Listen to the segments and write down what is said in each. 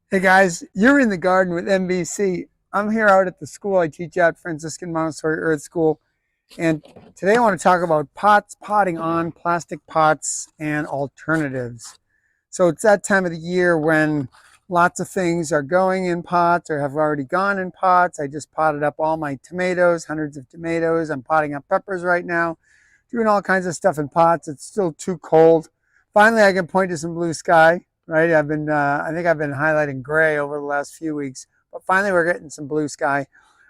Hey guys, you're in the garden with MBC. I'm here out at the school I teach at, Franciscan Montessori Earth School. And today I want to talk about pots, potting on, plastic pots, and alternatives. So it's that time of the year when lots of things are going in pots or have already gone in pots. I just potted up all my tomatoes, hundreds of tomatoes. I'm potting up peppers right now, doing all kinds of stuff in pots. It's still too cold. Finally, I can point to some blue sky, right? I think I've been highlighting gray over the last few weeks, but finally we're getting some blue sky.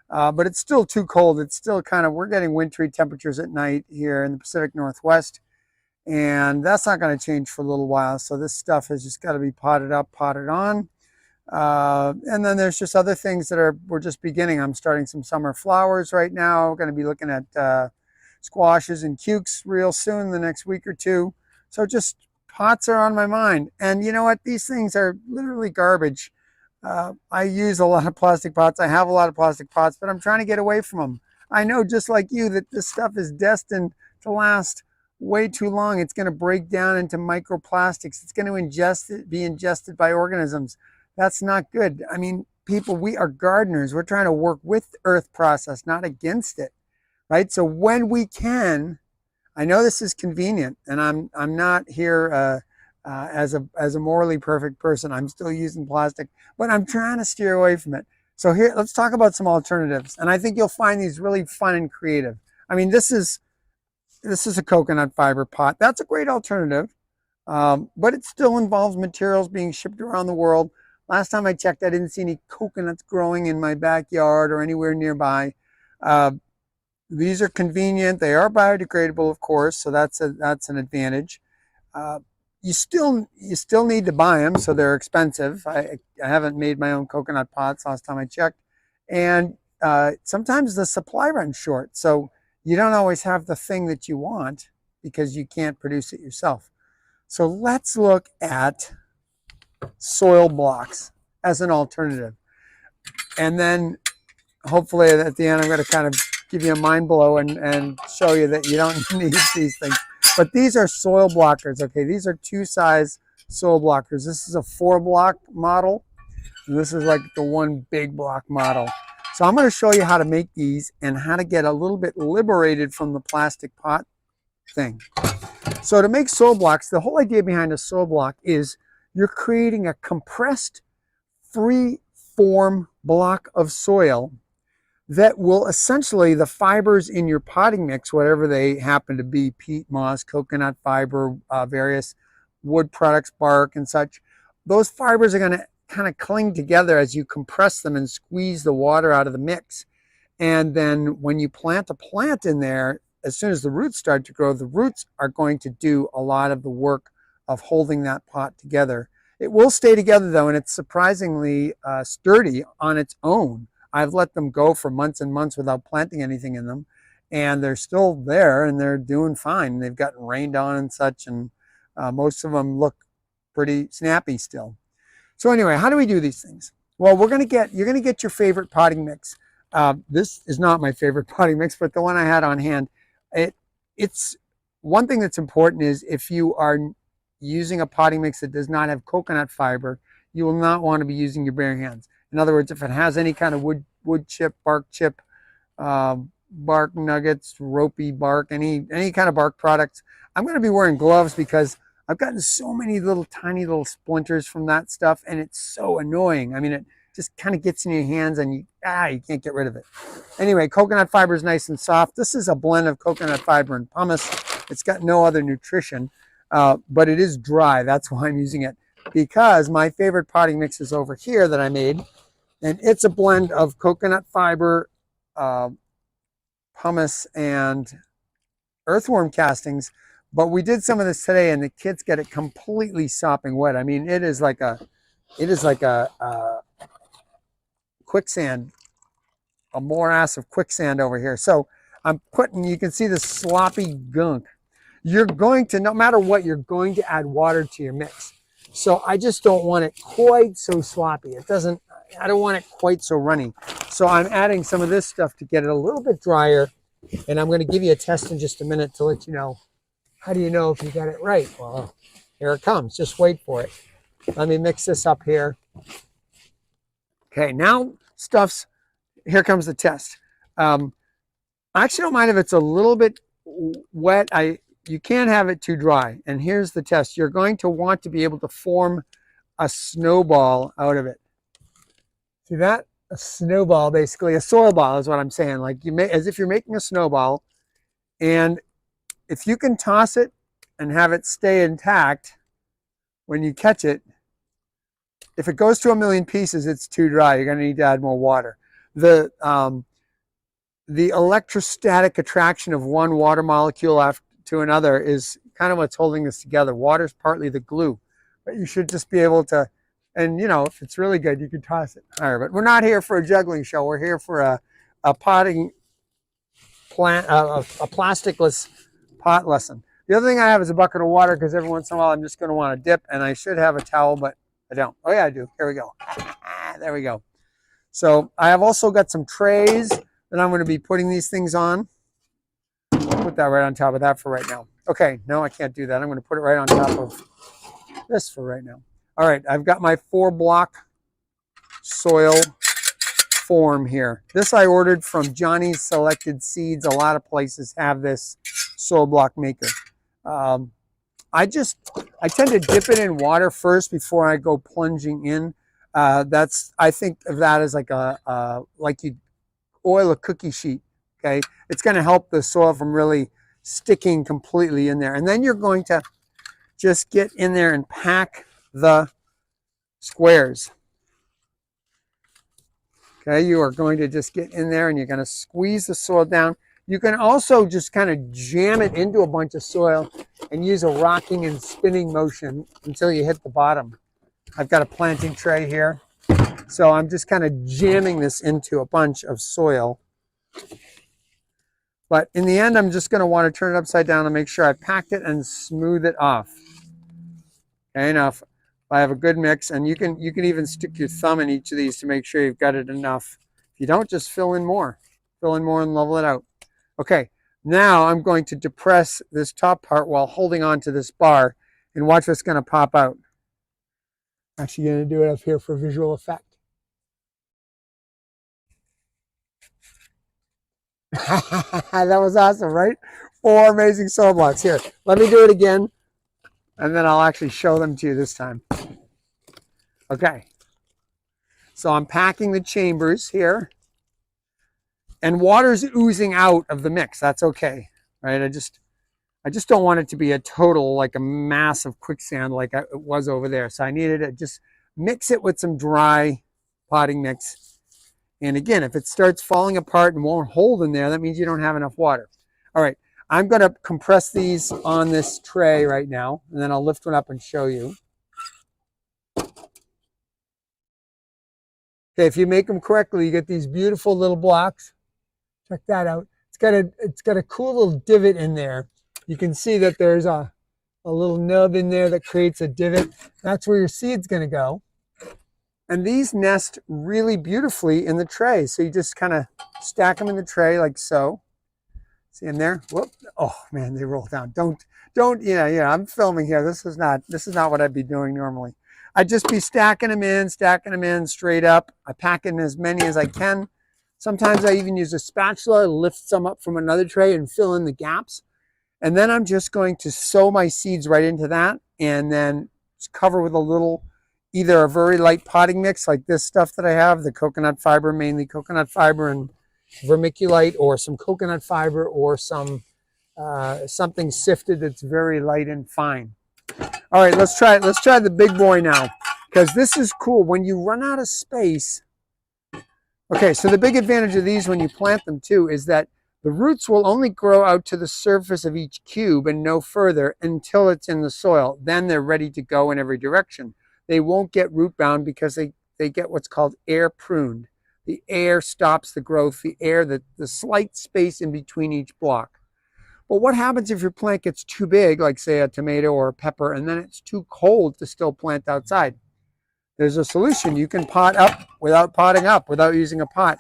But it's still too cold. It's still we're getting wintry temperatures at night here in the Pacific Northwest. And that's not going to change for a little while. So this stuff has just got to be potted up, potted on. And then there's just other things we're just beginning. I'm starting some summer flowers right now. We're going to be looking at squashes and cukes real soon, the next week or two. So just pots are on my mind. And you know what? These things are literally garbage. I use a lot of plastic pots. I have a lot of plastic pots, but I'm trying to get away from them. I know, just like you, that this stuff is destined to last way too long. It's going to break down into microplastics. It's going to be ingested by organisms. That's not good. I mean, people, we are gardeners. We're trying to work with the earth process, not against it, right? So when we can, I know this is convenient, and I'm not here as a morally perfect person. I'm still using plastic, but I'm trying to steer away from it. So here, let's talk about some alternatives, and I think you'll find these really fun and creative. I mean, this is a coconut fiber pot. That's a great alternative, but it still involves materials being shipped around the world. Last time I checked, I didn't see any coconuts growing in my backyard or anywhere nearby. Uh, these are convenient. They are biodegradable, of course, so that's an advantage. Uh, you still need to buy them, so they're expensive. I haven't made my own coconut pots last time I checked, and sometimes the supply runs short, so you don't always have the thing that you want because you can't produce it yourself. So let's look at soil blocks as an alternative. And then hopefully at the end, I'm going to kind of give you a mind blow and show you that you don't need these things. But these are soil blockers, okay? These are two size soil blockers. This is a 4-block model, and this is like the one big block model. So I'm going to show you how to make these and how to get a little bit liberated from the plastic pot thing. So to make soil blocks, the whole idea behind a soil block is you're creating a compressed, free form block of soil that will essentially, the fibers in your potting mix, whatever they happen to be, peat, moss, coconut fiber, various wood products, bark and such, those fibers are going to kind of cling together as you compress them and squeeze the water out of the mix. And then when you plant a plant in there, as soon as the roots start to grow, the roots are going to do a lot of the work of holding that pot together. It will stay together though, and it's surprisingly sturdy on its own. I've let them go for months and months without planting anything in them, and they're still there and they're doing fine. They've gotten rained on and such, and most of them look pretty snappy still. So anyway, how do we do these things? Well, you're going to get your favorite potting mix. This is not my favorite potting mix, but the one I had on hand. It's one thing that's important is if you are using a potting mix that does not have coconut fiber, you will not want to be using your bare hands. In other words, if it has any kind of wood chip, bark nuggets, ropey bark, any kind of bark products, I'm going to be wearing gloves because I've gotten so many tiny little splinters from that stuff, and it's so annoying. I mean, it just kind of gets in your hands and you can't get rid of it. Anyway, coconut fiber is nice and soft. This is a blend of coconut fiber and pumice. It's got no other nutrition, but it is dry. That's why I'm using it, because my favorite potting mix is over here that I made, and it's a blend of coconut fiber, pumice, and earthworm castings. But we did some of this today, and the kids get it completely sopping wet. I mean, it is like a quicksand, a morass of quicksand over here. So you can see the sloppy gunk. You're going to, no matter what, you're going to add water to your mix. So I just don't want it quite so sloppy. I don't want it quite so runny. So I'm adding some of this stuff to get it a little bit drier. And I'm going to give you a test in just a minute to let you know. How do you know if you got it right? Well, here it comes. Just wait for it. Let me mix this up here. Okay, now here comes the test. I actually don't mind if it's a little bit wet. You can't have it too dry. And here's the test. You're going to want to be able to form a snowball out of it. See that? A snowball, basically. A soil ball is what I'm saying. Like as if you're making a snowball. And if you can toss it and have it stay intact when you catch it, if it goes to 1,000,000 pieces, it's too dry. You're going to need to add more water. The electrostatic attraction of one water molecule to another is kind of what's holding this together. Water is partly the glue, but you should just be able to, and you know, if it's really good, you can toss it higher. But we're not here for a juggling show. We're here for a potting plant, a plasticless pot lesson. The other thing I have is a bucket of water because every once in a while I'm just going to want to dip, and I should have a towel, but I don't. Oh yeah, I do. Here we go. There we go. So I have also got some trays that I'm going to be putting these things on. I'll put that right on top of that for right now. Okay, no, I can't do that. I'm going to put it right on top of this for right now. All right, I've got my 4-block soil form here. This I ordered from Johnny's Selected Seeds. A lot of places have this soil block maker. I tend to dip it in water first before I go plunging in. I think of that as like like you oil a cookie sheet. Okay, it's going to help the soil from really sticking completely in there. And then you're going to just get in there and pack the squares. Okay, you are going to just get in there and you're going to squeeze the soil down. You can also just kind of jam it into a bunch of soil and use a rocking and spinning motion until you hit the bottom. I've got a planting tray here, so I'm just kind of jamming this into a bunch of soil. But in the end, I'm just going to want to turn it upside down and make sure I packed it and smooth it off. Okay, now if I have a good mix, and you can even stick your thumb in each of these to make sure you've got it enough. If you don't, just fill in more and level it out. Okay, now I'm going to depress this top part while holding on to this bar and watch what's going to pop out. I'm actually going to do it up here for visual effect. That was awesome, right? 4 amazing soil blocks. Here, let me do it again, and then I'll actually show them to you this time. Okay, so I'm packing the chambers here, and water's oozing out of the mix. That's okay, right? I just don't want it to be a total, like a mass of quicksand like it was over there. So I needed to just mix it with some dry potting mix. And again, if it starts falling apart and won't hold in there, that means you don't have enough water. All right, I'm going to compress these on this tray right now, and then I'll lift one up and show you. Okay, if you make them correctly, you get these beautiful little blocks. Check that out. It's got a cool little divot in there. You can see that there's a little nub in there that creates a divot. That's where your seed's going to go. And these nest really beautifully in the tray. So you just kind of stack them in the tray like so. See in there? Whoop. Oh man, they roll down. Don't, yeah, I'm filming here. This is not what I'd be doing normally. I'd just be stacking them in straight up. I pack in as many as I can. Sometimes I even use a spatula to lift some up from another tray and fill in the gaps. And then I'm just going to sow my seeds right into that and then cover with a little, either a very light potting mix like this stuff that I have, the coconut fiber, mainly coconut fiber and vermiculite, or some coconut fiber, or some something sifted that's very light and fine. All right, let's try it. Let's try the big boy now, because this is cool. When you run out of space, okay, so the big advantage of these when you plant them too is that the roots will only grow out to the surface of each cube and no further until it's in the soil. Then they're ready to go in every direction. They won't get root bound because they get what's called air pruned. The air stops the growth, the slight space in between each block. But what happens if your plant gets too big, like say a tomato or a pepper, and then it's too cold to still plant outside? There's a solution. You can pot up without potting up, without using a pot,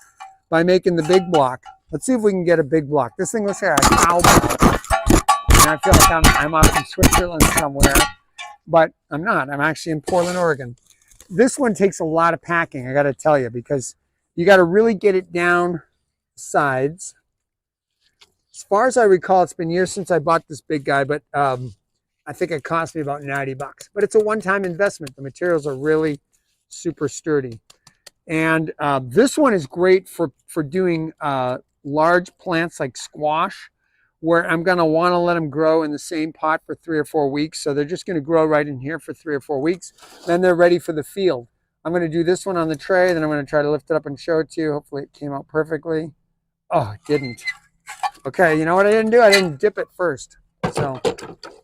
by making the big block. Let's see if we can get a big block. This thing looks like a cow block. And I feel like I'm off in Switzerland somewhere, but I'm not. I'm actually in Portland, Oregon. This one takes a lot of packing, I got to tell you, because you got to really get it down sides. As far as I recall, it's been years since I bought this big guy, but I think it cost me about 90 bucks. But it's a one-time investment. The materials are really super sturdy. And this one is great for doing large plants like squash, where I'm going to want to let them grow in the same pot for 3 or 4 weeks. So they're just going to grow right in here for 3 or 4 weeks. Then they're ready for the field. I'm going to do this one on the tray. Then I'm going to try to lift it up and show it to you. Hopefully it came out perfectly. Oh, it didn't. Okay, you know what I didn't do? I didn't dip it first. So,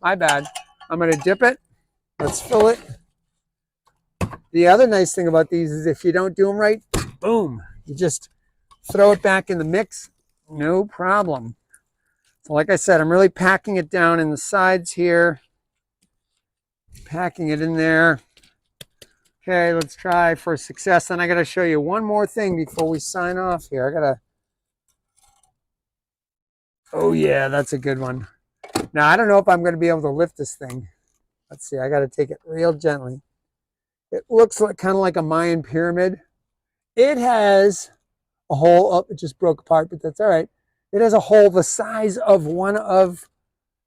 my bad. I'm going to dip it. Let's fill it. The other nice thing about these is if you don't do them right, boom, you just throw it back in the mix. No problem. So like I said, I'm really packing it down in the sides here. Packing it in there. Okay, let's try for success. Then I got to show you one more thing before we sign off here. I got to... Oh yeah, that's a good one. Now, I don't know if I'm going to be able to lift this thing. Let's see, I got to take it real gently. It looks like kind of like a Mayan pyramid. It has a hole. Oh, it just broke apart, but that's all right. It has a hole the size of one of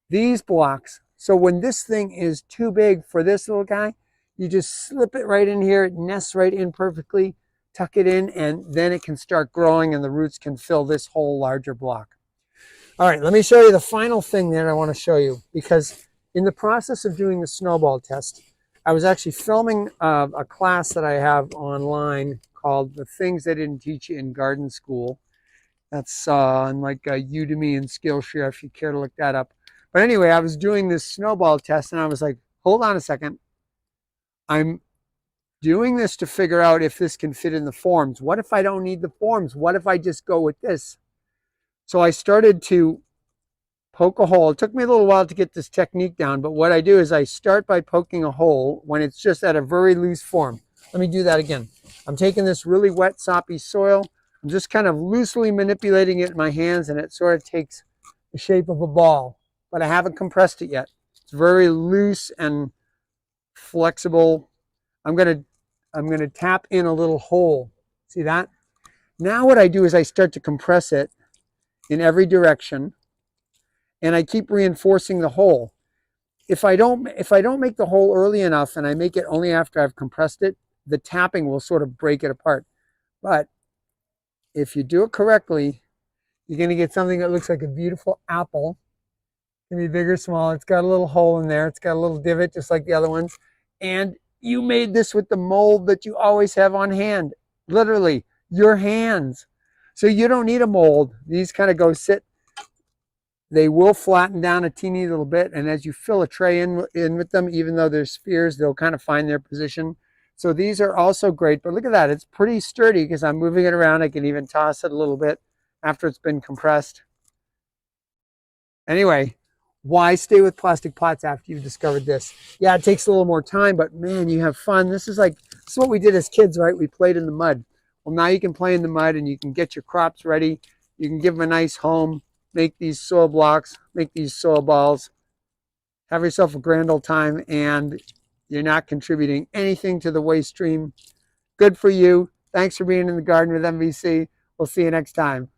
these blocks. So when this thing is too big for this little guy, you just slip it right in here. It nests right in perfectly. Tuck it in, and then it can start growing, and the roots can fill this whole larger block. All right, let me show you the final thing that I want to show you, because in the process of doing the snowball test, I was actually filming a class that I have online called The Things They Didn't Teach You in Garden School. That's on like Udemy and Skillshare if you care to look that up. But anyway, I was doing this snowball test and I was like, hold on a second. I'm doing this to figure out if this can fit in the forms. What if I don't need the forms? What if I just go with this? So I started to poke a hole. It took me a little while to get this technique down, but what I do is I start by poking a hole when it's just at a very loose form. Let me do that again. I'm taking this really wet, soppy soil. I'm just kind of loosely manipulating it in my hands, and it sort of takes the shape of a ball, but I haven't compressed it yet. It's very loose and flexible. I'm going to tap in a little hole. See that? Now what I do is I start to compress it in every direction, and I keep reinforcing the hole. If I don't make the hole early enough and I make it only after I've compressed it, the tapping will sort of break it apart. But if you do it correctly, you're going to get something that looks like a beautiful apple. It can be big or small. It's got a little hole in there. It's got a little divot just like the other ones. And you made this with the mold that you always have on hand. Literally, your hands. So you don't need a mold. These kind of go sit. They will flatten down a teeny little bit, and as you fill a tray in with them, even though they're spheres, they'll kind of find their position. So these are also great, but look at that. It's pretty sturdy because I'm moving it around. I can even toss it a little bit after it's been compressed. Anyway, why stay with plastic pots after you've discovered this? Yeah, it takes a little more time, but man, you have fun. This is what we did as kids, right? We played in the mud. Well, now you can play in the mud and you can get your crops ready. You can give them a nice home, make these soil blocks, make these soil balls, have yourself a grand old time, and you're not contributing anything to the waste stream. Good for you. Thanks for being in the garden with MBC. We'll see you next time.